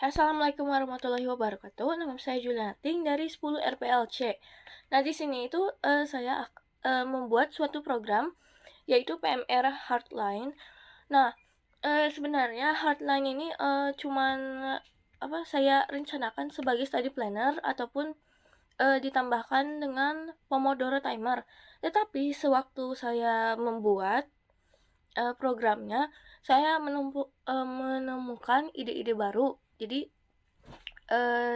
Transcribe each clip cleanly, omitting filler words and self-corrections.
Assalamualaikum warahmatullahi wabarakatuh. Nama saya Juliating dari 10 RPLC. Nah, di sini itu saya membuat suatu program yaitu PMR Hardline. Nah, sebenarnya Hardline ini cuman saya rencanakan sebagai study planner ataupun ditambahkan dengan Pomodoro timer. Tetapi sewaktu saya membuat programnya, saya menemukan ide-ide baru. Jadi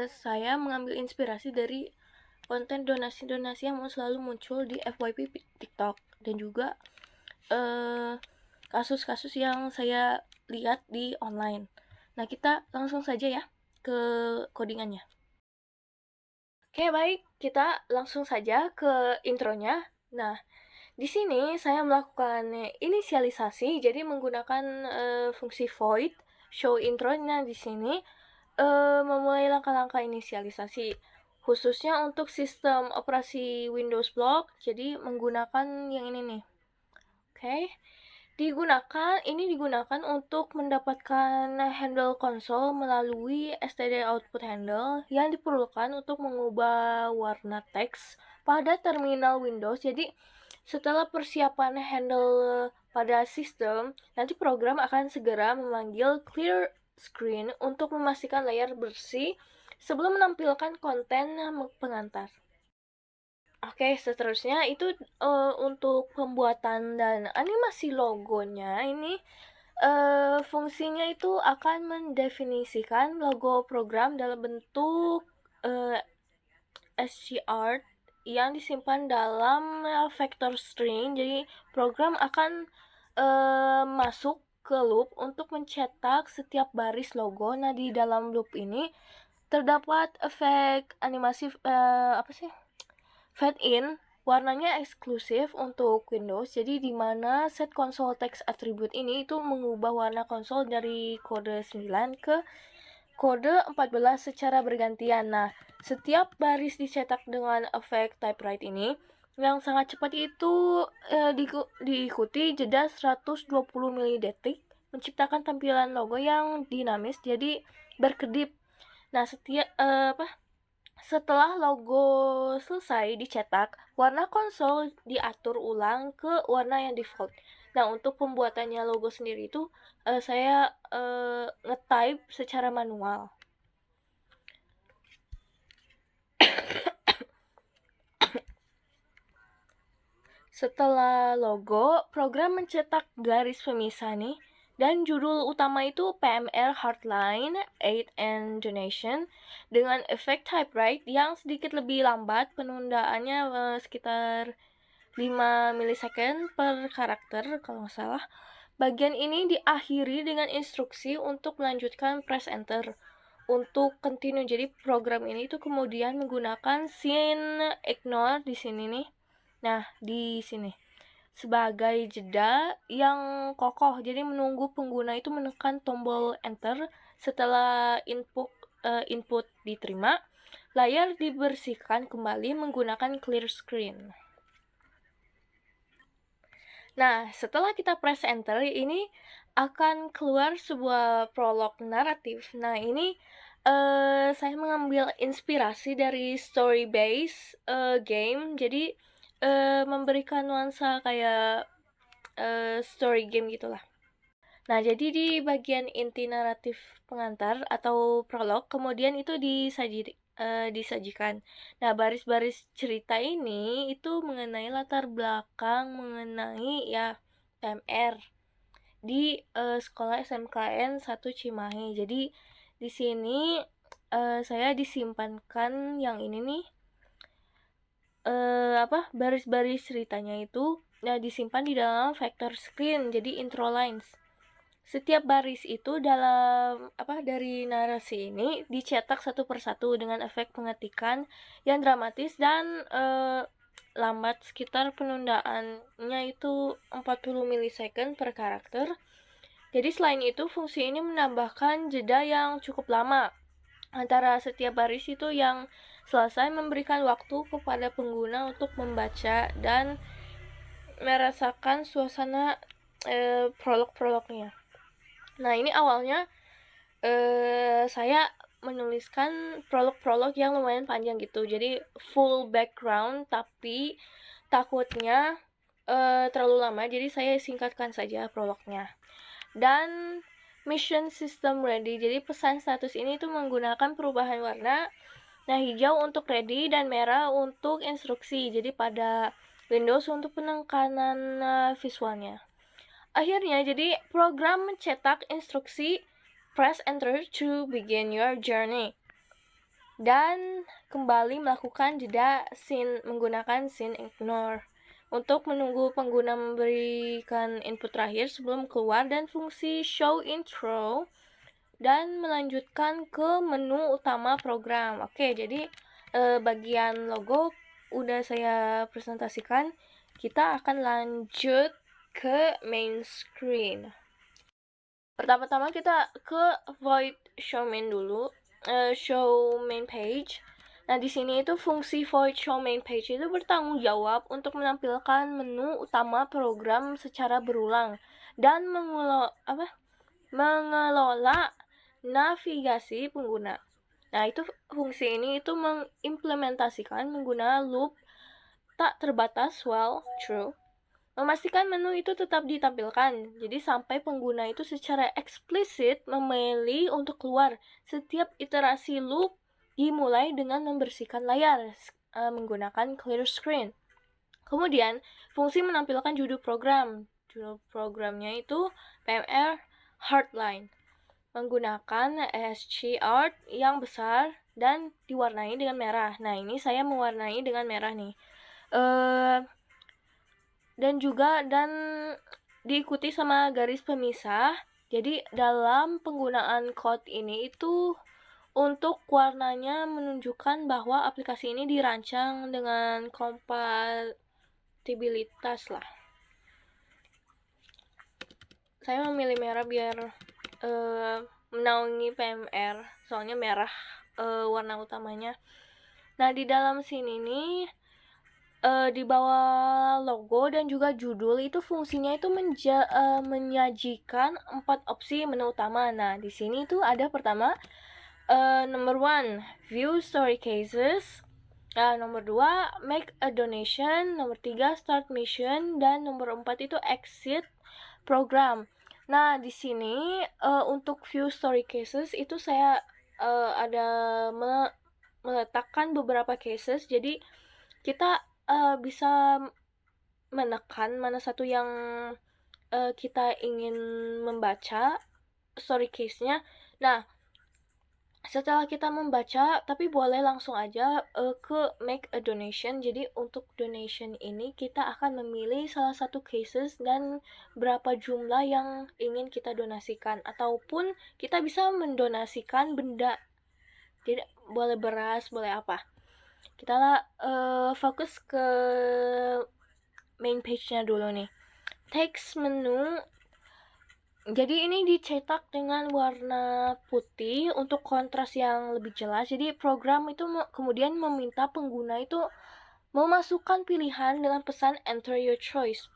saya mengambil inspirasi dari konten donasi-donasi yang selalu muncul di FYP TikTok dan juga kasus-kasus yang saya lihat di online. Nah, kita langsung saja ya ke codingannya. Oke, baik, kita langsung saja ke intronya. Nah, di sini saya melakukan inisialisasi, jadi menggunakan fungsi void show intro-nya di sini memulai langkah-langkah inisialisasi khususnya untuk sistem operasi Windows Block, jadi menggunakan yang ini nih. Oke. Digunakan untuk mendapatkan handle konsol melalui std output handle yang diperlukan untuk mengubah warna teks pada terminal Windows. Jadi setelah persiapan handle pada sistem, nanti program akan segera memanggil clear screen untuk memastikan layar bersih sebelum menampilkan konten pengantar. Oke, seterusnya itu untuk pembuatan dan animasi logonya ini fungsinya itu akan mendefinisikan logo program dalam bentuk SCR yang disimpan dalam vector string. Jadi program akan masuk ke loop untuk mencetak setiap baris logo. Nah, di dalam loop ini terdapat efek animasi fade in, warnanya eksklusif untuk Windows. Jadi di mana set console text attribute ini itu mengubah warna konsol dari kode 9 ke kode 14 secara bergantian. Nah, setiap baris dicetak dengan efek typewrite ini yang sangat cepat itu diikuti jeda 120 milidetik menciptakan tampilan logo yang dinamis jadi berkedip. Nah, setelah logo selesai dicetak, warna konsol diatur ulang ke warna yang default. Nah, untuk pembuatannya logo sendiri itu saya nge-type secara manual. Setelah logo, program mencetak garis pemisah nih. Dan judul utama itu PMR Hardline Aid and Donation dengan efek typewrite yang sedikit lebih lambat, penundaannya sekitar 5 milisecond per karakter kalau nggak salah. Bagian ini diakhiri dengan instruksi untuk melanjutkan press enter untuk continue. Jadi program ini tuh kemudian menggunakan scene ignore di sini nih. Nah, di sini sebagai jeda yang kokoh. Jadi menunggu pengguna itu menekan tombol enter setelah input diterima, layar dibersihkan kembali menggunakan clear screen. Nah, setelah kita press enter, ini akan keluar sebuah prolog naratif. Nah, ini saya mengambil inspirasi dari story base game. Jadi memberikan nuansa kayak story game gitulah. Nah, jadi di bagian inti naratif pengantar atau prolog, kemudian itu disajikan. Nah, baris-baris cerita ini itu mengenai latar belakang, mengenai ya TMR di sekolah SMKN 1 Cimahi. Jadi di sini saya disimpankan yang ini nih baris-baris ceritanya itu disimpan di dalam vector screen, jadi intro lines. Setiap baris itu dari narasi ini dicetak satu persatu dengan efek pengetikan yang dramatis dan lambat, sekitar penundaannya itu 40 milisecond per karakter. Jadi selain itu fungsi ini menambahkan jeda yang cukup lama antara setiap baris itu yang selesai, memberikan waktu kepada pengguna untuk membaca dan merasakan suasana prolog-prolognya. Nah, ini awalnya Saya menuliskan prolog-prolog yang lumayan panjang gitu, jadi full background, tapi takutnya terlalu lama, jadi saya singkatkan saja prolognya. Dan mission system ready, jadi pesan status ini tuh menggunakan perubahan warna. Nah, hijau untuk ready dan merah untuk instruksi, jadi pada Windows untuk penekanan visualnya. Akhirnya, jadi program mencetak instruksi press enter to begin your journey. Dan kembali melakukan jeda scene menggunakan scene ignore untuk menunggu pengguna memberikan input terakhir sebelum keluar, dan fungsi show intro dan melanjutkan ke menu utama program. Oke, jadi bagian logo udah saya presentasikan. Kita akan lanjut ke main screen. Pertama-tama kita ke void show main dulu, show main page. Nah, di sini itu fungsi void show main page itu bertanggung jawab untuk menampilkan menu utama program secara berulang dan mengelola navigasi pengguna. Nah, itu fungsi ini itu mengimplementasikan menggunakan loop tak terbatas while true. Memastikan menu itu tetap ditampilkan, jadi sampai pengguna itu secara eksplisit memilih untuk keluar. Setiap iterasi loop dimulai dengan membersihkan layar menggunakan clear screen. Kemudian, fungsi menampilkan judul program. Judul programnya itu PMR Hardline, menggunakan ASCII art yang besar dan diwarnai dengan merah. Nah, ini saya mewarnai dengan merah nih. Dan diikuti sama garis pemisah. Jadi dalam penggunaan code ini itu untuk warnanya menunjukkan bahwa aplikasi ini dirancang dengan kompatibilitas lah. Saya memilih merah biar menaungi PMR, soalnya merah warna utamanya. Nah, di dalam sini nih di bawah logo dan juga judul itu fungsinya itu menyajikan 4 opsi menu utama. Nah, di sini itu ada pertama number 1 view story cases, nomor 2 make a donation, nomor 3 start mission, dan nomor 4 itu exit program. Nah, di sini untuk view story cases itu saya ada meletakkan beberapa cases, jadi kita bisa menekan mana satu yang kita ingin membaca story case-nya. Nah, setelah kita membaca, tapi boleh langsung aja ke make a donation. Jadi untuk donation ini kita akan memilih salah satu cases dan berapa jumlah yang ingin kita donasikan, ataupun kita bisa mendonasikan benda. Jadi boleh beras, boleh apa. Kita fokus ke main page-nya dulu nih. Text menu. Jadi ini dicetak dengan warna putih untuk kontras yang lebih jelas. Jadi program itu kemudian meminta pengguna itu memasukkan pilihan dengan pesan enter your choice.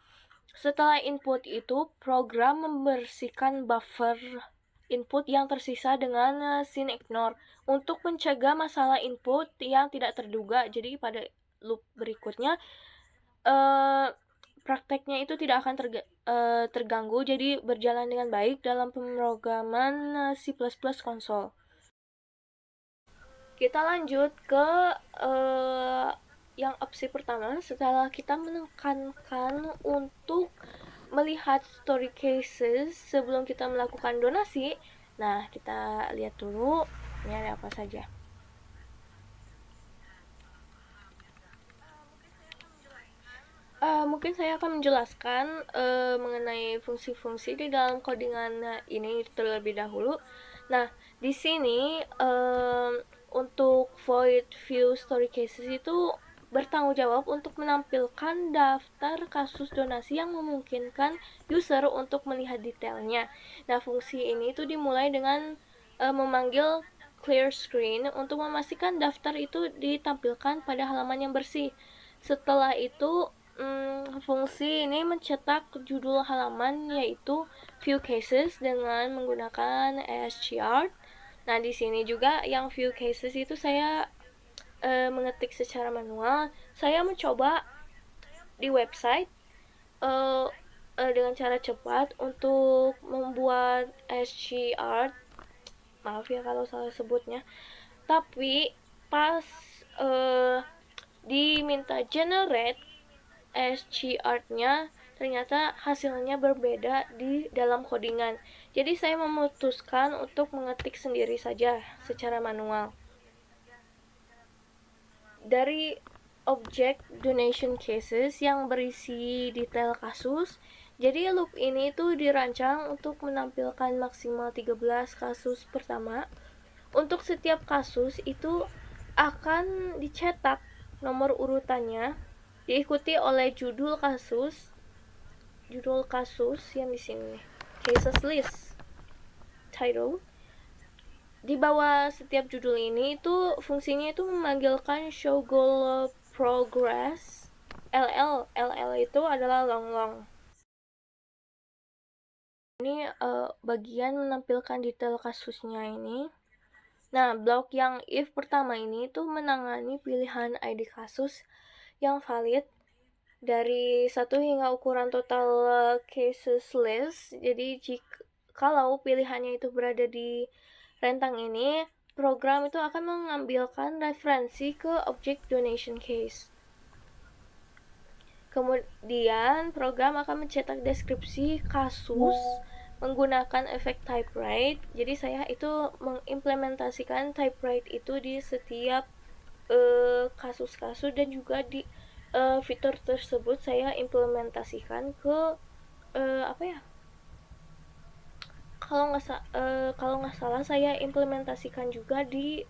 Setelah input itu, program membersihkan buffer input yang tersisa dengan scene ignore untuk mencegah masalah input yang tidak terduga. Jadi pada loop berikutnya prakteknya itu tidak akan terganggu, jadi berjalan dengan baik dalam pemrograman C++ konsol. Kita lanjut ke yang opsi pertama. Setelah kita menekankan untuk melihat story cases sebelum kita melakukan donasi, nah kita lihat dulu ini ada apa saja. Mungkin saya akan menjelaskan mengenai fungsi-fungsi di dalam codingan ini terlebih dahulu. Nah, di sini untuk void view story cases itu bertanggung jawab untuk menampilkan daftar kasus donasi yang memungkinkan user untuk melihat detailnya. Nah, fungsi ini itu dimulai dengan memanggil clear screen untuk memastikan daftar itu ditampilkan pada halaman yang bersih. Setelah itu fungsi ini mencetak judul halaman yaitu view cases dengan menggunakan ASCII. Nah, di sini juga yang view cases itu saya mengetik secara manual. Saya mencoba di website dengan cara cepat untuk membuat ASCII. Maaf ya kalau salah sebutnya. Tapi pas diminta generate ASCII-nya, ternyata hasilnya berbeda di dalam codingan. Jadi saya memutuskan untuk mengetik sendiri saja secara manual. Dari objek donation cases yang berisi detail kasus, jadi loop ini tuh dirancang untuk menampilkan maksimal 13 kasus pertama. Untuk setiap kasus itu akan dicetak nomor urutannya, diikuti oleh judul kasus yang di sini, cases list title. Di bawah setiap judul ini itu fungsinya itu memanggilkan show goal progress. LL itu adalah long. Ini bagian menampilkan detail kasusnya ini. Nah, blok yang if pertama ini itu menangani pilihan ID kasus yang valid dari 1 hingga ukuran total cases list. Jadi kalau pilihannya itu berada di rentang ini, program itu akan mengambilkan referensi ke objek donation case. Kemudian program akan mencetak deskripsi kasus menggunakan efek typewrite. Jadi saya itu mengimplementasikan typewrite itu di setiap kasus-kasus, dan juga di fitur tersebut saya implementasikan ke kalau nggak salah saya implementasikan juga di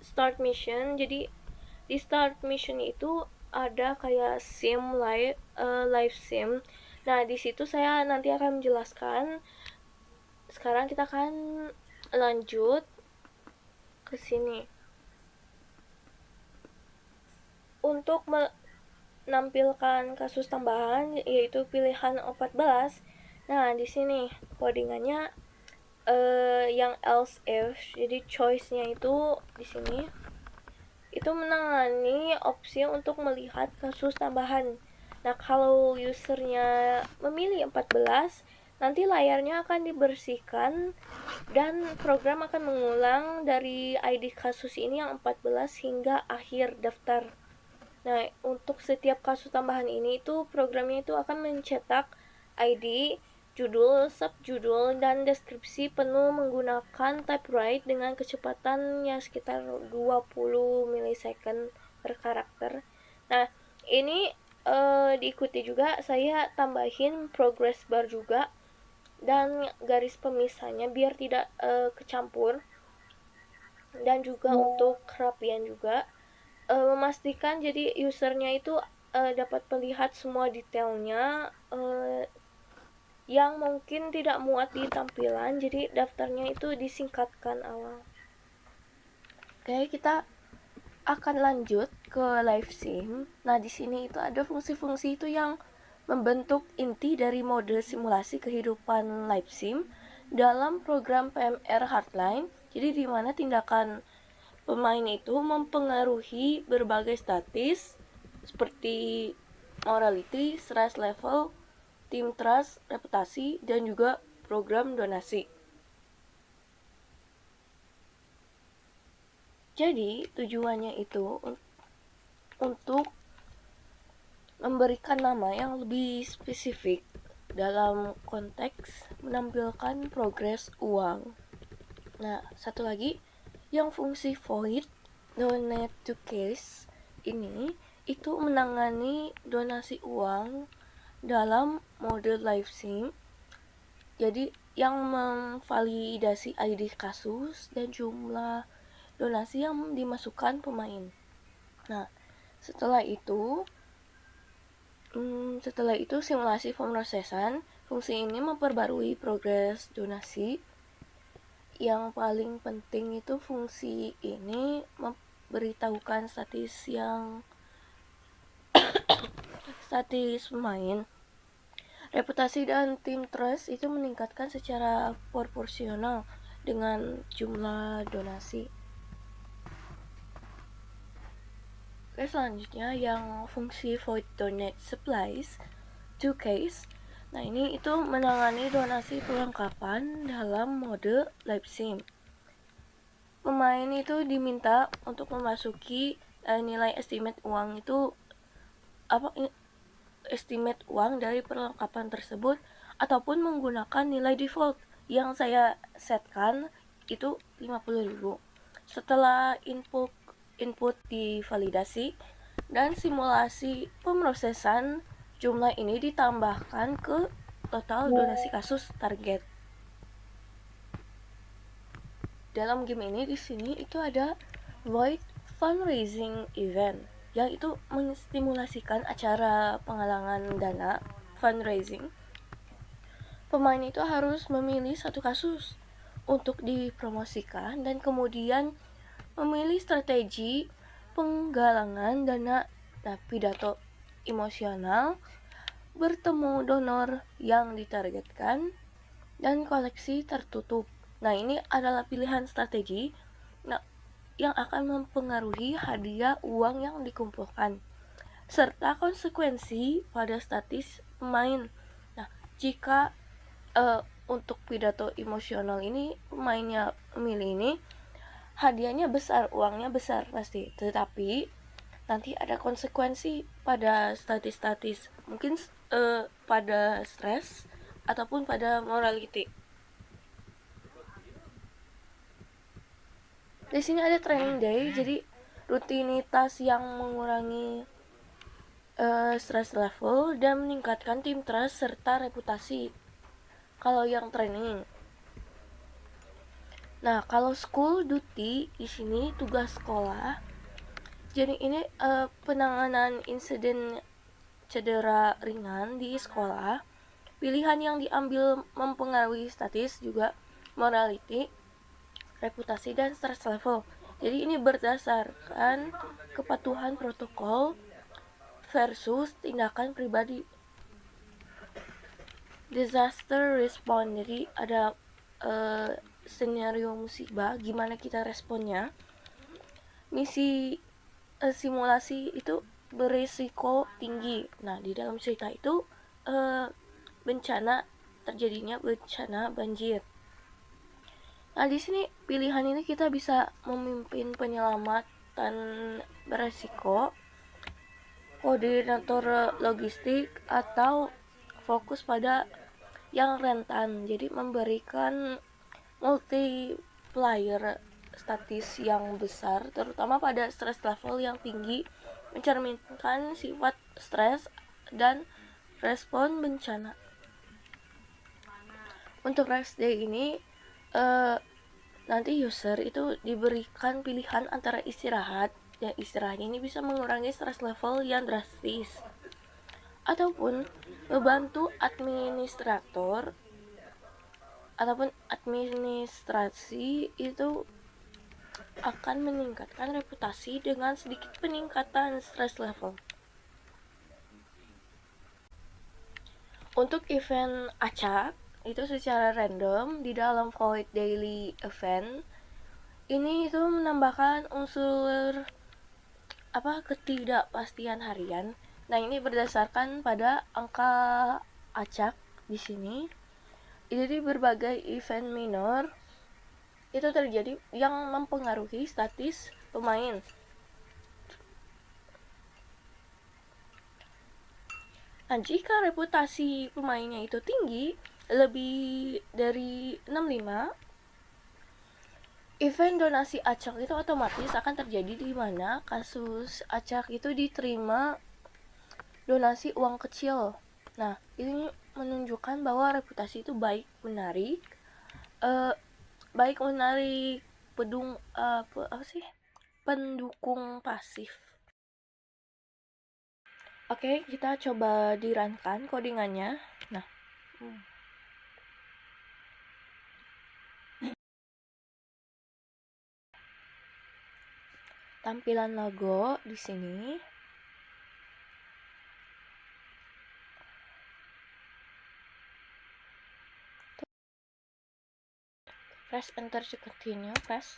start mission. Jadi di start mission itu ada kayak sim live sim. Nah, di situ saya nanti akan menjelaskan. Sekarang kita akan lanjut ke sini. Untuk menampilkan kasus tambahan yaitu pilihan 14. Nah, di sini codingannya yang else if. Jadi choice-nya itu di sini itu menangani opsi untuk melihat kasus tambahan. Nah, kalau usernya memilih 14, nanti layarnya akan dibersihkan dan program akan mengulang dari ID kasus ini yang 14 hingga akhir daftar. Nah, untuk setiap kasus tambahan ini itu programnya itu akan mencetak ID, judul, subjudul, dan deskripsi penuh menggunakan typewrite dengan kecepatannya sekitar 20 milisecond per karakter. Nah, ini diikuti juga saya tambahin progress bar juga dan garis pemisahnya biar tidak kecampur, dan juga untuk kerapian juga. Memastikan jadi usernya itu dapat melihat semua detailnya yang mungkin tidak muat di tampilan, jadi daftarnya itu disingkatkan awal. Oke, kita akan lanjut ke live sim. Nah, di sini itu ada fungsi-fungsi itu yang membentuk inti dari mode simulasi kehidupan live sim dalam program PMR Hardline. Jadi di mana tindakan pemain itu mempengaruhi berbagai statis seperti morality, stress level, team trust, reputasi, dan juga program donasi. Jadi tujuannya itu untuk memberikan nama yang lebih spesifik dalam konteks menampilkan progres uang. Nah, satu lagi yang fungsi void donate to case ini itu menangani donasi uang dalam mode live sim. Jadi yang memvalidasi ID kasus dan jumlah donasi yang dimasukkan pemain. Nah, setelah itu simulasi pemrosesan. Fungsi ini memperbarui progres donasi. Yang paling penting itu fungsi ini memberitahukan status yang statis pemain, reputasi dan tim trust itu meningkatkan secara proporsional dengan jumlah donasi. Oke, selanjutnya yang fungsi void donate supplies to case. Nah, ini itu menangani donasi perlengkapan dalam mode live sim. Pemain itu diminta untuk memasuki nilai estimate uang itu estimate uang dari perlengkapan tersebut ataupun menggunakan nilai default yang saya setkan itu 50.000. Setelah input divalidasi dan simulasi pemrosesan, jumlah ini ditambahkan ke total donasi kasus target. Dalam game ini di sini itu ada void fundraising event yang itu menstimulasikan acara penggalangan dana fundraising. Pemain itu harus memilih satu kasus untuk dipromosikan dan kemudian memilih strategi penggalangan dana. Nah, pidato emosional, bertemu donor yang ditargetkan, dan koleksi tertutup. Nah, ini adalah pilihan strategi yang akan mempengaruhi hadiah uang yang dikumpulkan serta konsekuensi pada statis pemain. Nah, jika untuk pidato emosional ini pemainnya memilih ini, hadiahnya besar, uangnya besar pasti, tetapi nanti ada konsekuensi pada statis-statis, mungkin pada stres ataupun pada morality. Di sini ada training day, jadi rutinitas yang mengurangi stress level dan meningkatkan tim trust serta reputasi. Kalau yang training. Nah, kalau school duty di sini tugas sekolah. Jadi ini penanganan insiden cedera ringan di sekolah. Pilihan yang diambil mempengaruhi statis juga morality, reputasi dan stress level. Jadi ini berdasarkan kepatuhan protokol versus tindakan pribadi. Disaster response, jadi ada skenario musibah, gimana kita responnya. Misi simulasi itu berisiko tinggi. Nah, di dalam cerita itu terjadinya bencana banjir. Nah, di sini pilihan ini kita bisa memimpin penyelamatan beresiko, koordinator logistik, atau fokus pada yang rentan. Jadi memberikan multiplier statis yang besar, terutama pada stress level yang tinggi, mencerminkan sifat stres dan respon bencana. Untuk rest day ini nanti user itu diberikan pilihan antara istirahat, dan istirahatnya ini bisa mengurangi stress level yang drastis, ataupun membantu administrator ataupun administrasi itu akan meningkatkan reputasi dengan sedikit peningkatan stress level. Untuk event acak itu secara random di dalam void daily event ini itu menambahkan unsur ketidakpastian harian. Nah, ini berdasarkan pada angka acak di sini. Jadi berbagai event minor itu terjadi yang mempengaruhi statis pemain. Nah, jika reputasi pemainnya itu tinggi, lebih dari 65, event donasi acak itu otomatis akan terjadi di mana kasus acak itu diterima donasi uang kecil. Nah, ini menunjukkan bahwa reputasi itu baik menarik pendukung pasif. Oke, kita coba dirunkan codingannya. Nah, tampilan logo di sini. press enter to continue. Press.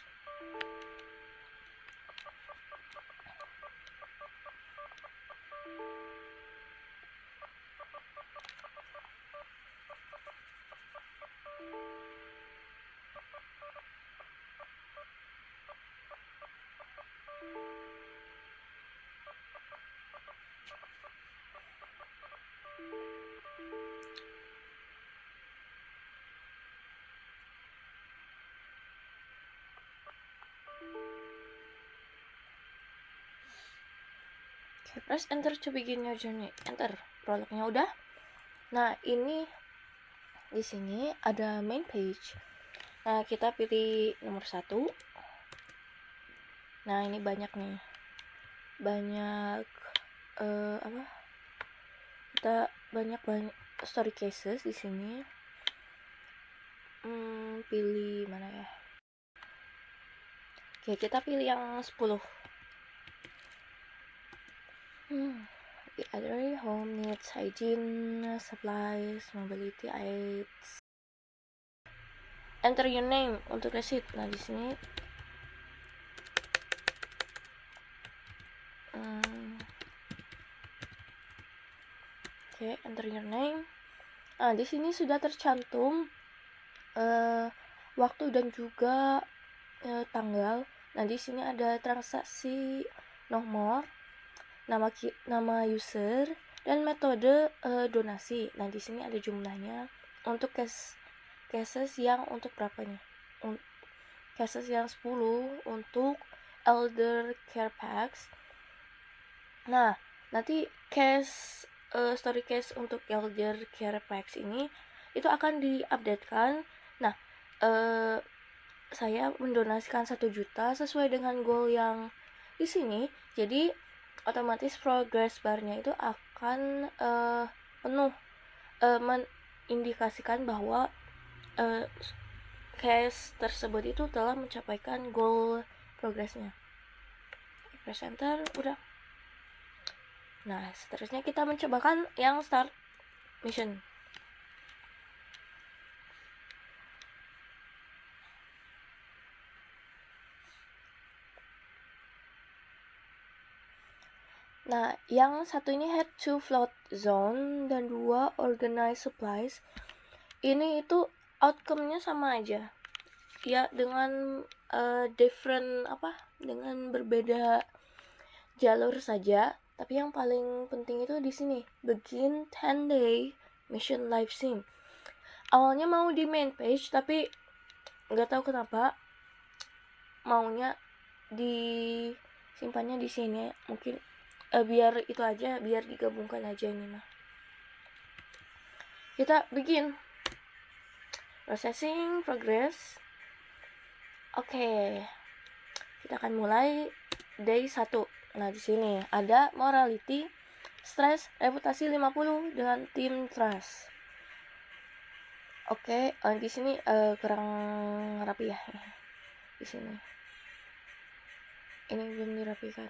Okay, press enter to begin your journey. Enter. Prolognya udah. Nah, ini di sini ada main page. Nah, kita pilih nomor 1. Nah, ini banyak nih. Banyak kita banyak story cases di sini. Pilih mana ya? Oke, kita pilih yang 10. The other home needs hygiene, supplies, mobility aids. Enter your name untuk receipt. Nah, di sini enter your name. Nah, di sini sudah tercantum waktu dan juga tanggal. Nah, di sini ada transaksi nomor, nama user, dan metode donasi. Nah, di sini ada jumlahnya. Untuk cases yang untuk berapa nih? Cases yang 10 untuk elder care packs. Nah, nanti story case untuk elder care packs ini itu akan diupdatekan. Nah, saya mendonasikan 1 juta sesuai dengan goal yang di sini. Jadi otomatis progress barnya itu akan penuh, mengindikasikan bahwa case tersebut itu telah mencapaikan goal progressnya. Press enter, udah. Nah, seterusnya kita mencobakan yang start mission. Nah, yang satu ini head to float zone dan 2 organize supplies. Ini itu outcome-nya sama aja. Ya, dengan dengan berbeda jalur saja. Tapi yang paling penting itu di sini, begin 10-day mission live sim. Awalnya mau di main page, tapi nggak tahu kenapa maunya disimpannya di sini. Mungkin biar itu aja, biar digabungkan aja ini mah. Kita begin processing progress. Oke. Kita akan mulai day 1. Nah, di sini ada morality, stress, reputasi 50 dengan team trust. Oke, di sini kurang rapi ya. Di sini. Ini belum dirapikan.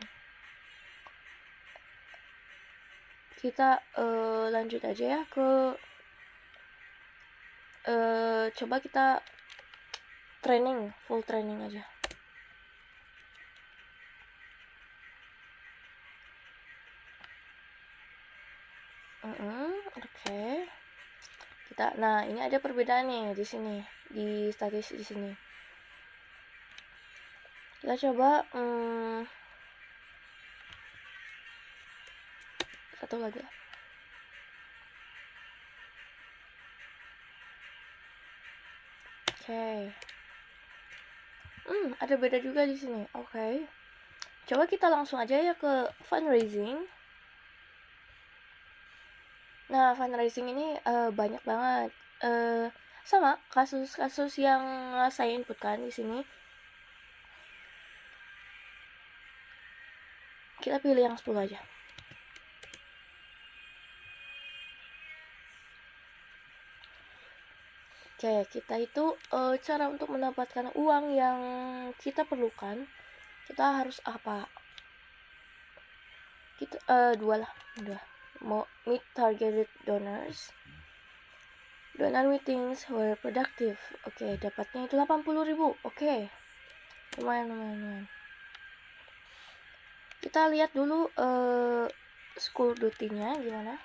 Kita lanjut aja ya ke coba kita full training aja. Oke. Nah, ini ada perbedaan nih di sini, di statistik di sini. Kita coba satu lagi. Oke. Ada beda juga di sini. Oke. Coba kita langsung aja ya ke fundraising. Nah, fundraising ini banyak banget. Sama kasus-kasus yang saya inputkan di sini. Kita pilih yang 10 aja. Oke, kita itu cara untuk mendapatkan uang yang kita perlukan, kita harus apa? Kita 2 lah, udah. Mau meet targeted donors. Donor meetings were productive. Oke, dapatnya itu 80.000. Oke. Lumayan. Kita lihat dulu school duty-nya gimana.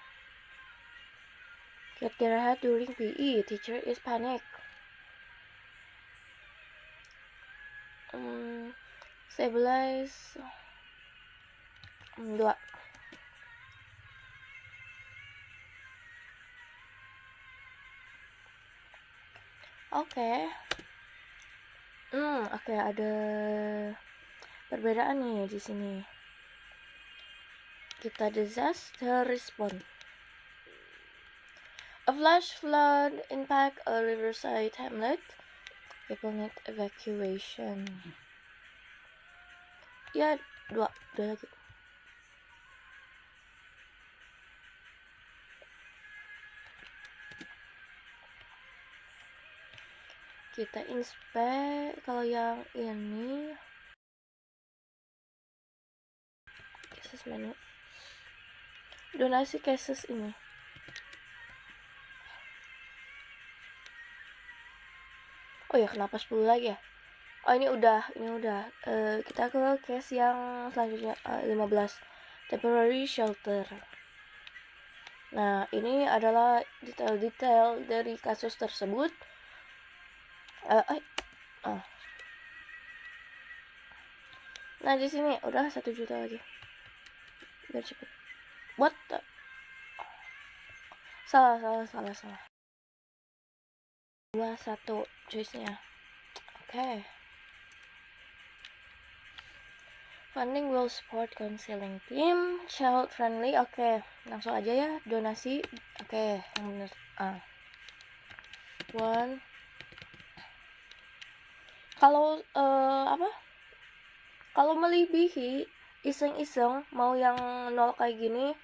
Get their head during PE. Teacher is panic. Stabilize 2. Oke. Oke, ada perbedaan nih di sini. Kita disaster response. A flash flood impact a riverside hamlet. People need evacuation. Ya, 2 lagi. Kita inspect. Kalau yang ini cases menu, donasi cases ini. Oh ya, kenapa 10 lagi ya? Oh, ini udah. Kita ke case yang selanjutnya, 15 temporary shelter. Nah, ini adalah detail-detail dari kasus tersebut. Nah, di sini udah 1 juta lagi. Biar cepet. What the? Salah. 21 choice-nya. Oke. Funding will support counseling team, child friendly. Oke, langsung aja ya donasi. Oke, yang bener. 1. Kalau kalau melebihi iseng-iseng mau yang 0 kayak gini,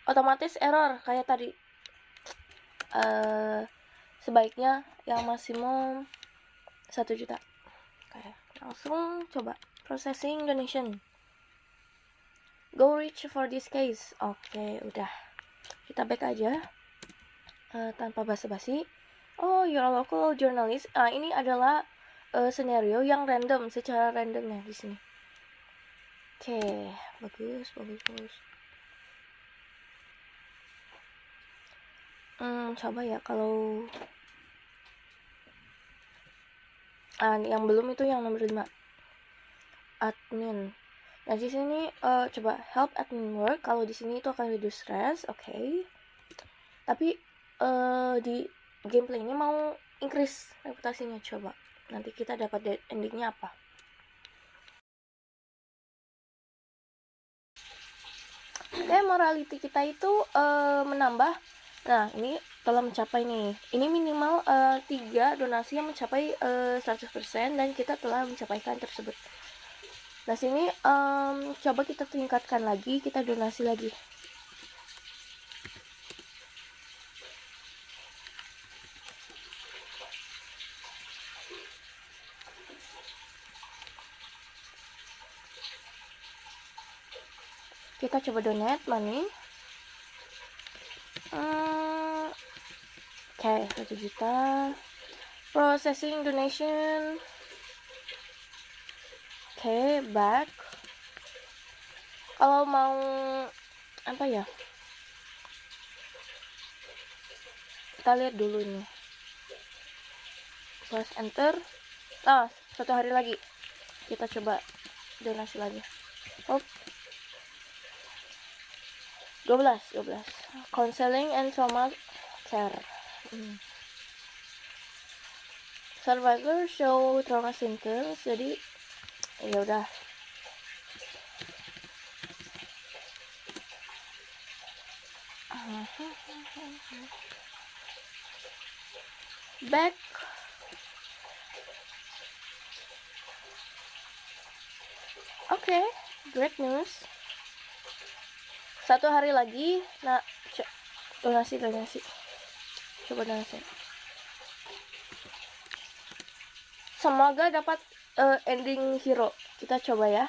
otomatis error kayak tadi. Sebaiknya yang maksimum 1 juta. Oke, langsung coba processing donation. Go reach for this case. Oke, udah. Kita back aja tanpa basa-basi. Oh, you're a local journalist. Ini adalah scenario yang random, secara randomnya di sini. Oke, bagus. Coba ya kalau yang belum itu yang nomor 5. Admin. Nah, di sini coba help admin work. Kalau di sini itu akan reduce stress, oke. Tapi di gameplay ini mau increase reputasinya, coba. Nanti kita dapat endingnya apa. Oke, morality kita itu menambah. Nah, ini telah mencapai nih. Ini minimal 3 donasi yang mencapai 100% dan kita telah mencapaikan tersebut. Nah, sini coba kita tingkatkan lagi, kita donasi lagi. Kita coba donate money. Oke, 1 juta. Processing donation. Oke, back. Kalau mau apa ya? Kita lihat dulu ini. Press enter. 1 hari lagi. Kita coba donasi lagi. 12. Counseling and trauma care. Survivor show trauma symptoms. Jadi ya udah. Back. Oke, great news. 1 hari lagi. Nah, donasi. Coba donasi. Semoga dapat ending hero. Kita coba ya,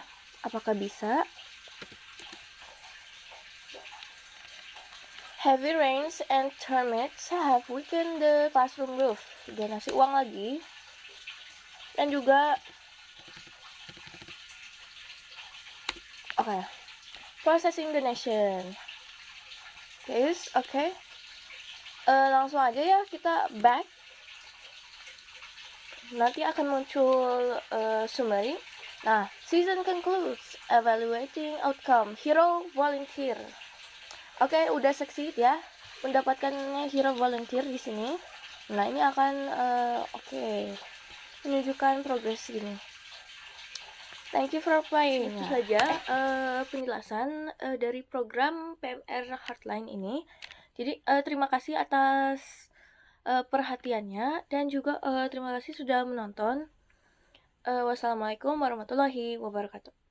apakah bisa. Heavy rains and termites have weakened the classroom roof. Dia ngasih uang lagi. Dan juga processing donation. Guys, langsung aja ya kita back. Nanti akan muncul summary. Nah, season concludes, evaluating outcome, hero volunteer. Udah succeed ya, mendapatkannya hero volunteer di sini. Nah, ini akan menunjukkan progres gini. Thank you for playing. Itu saja penjelasan dari program PMR Heartline ini. Jadi terima kasih atas perhatiannya dan juga terima kasih sudah menonton. Wassalamualaikum warahmatullahi wabarakatuh.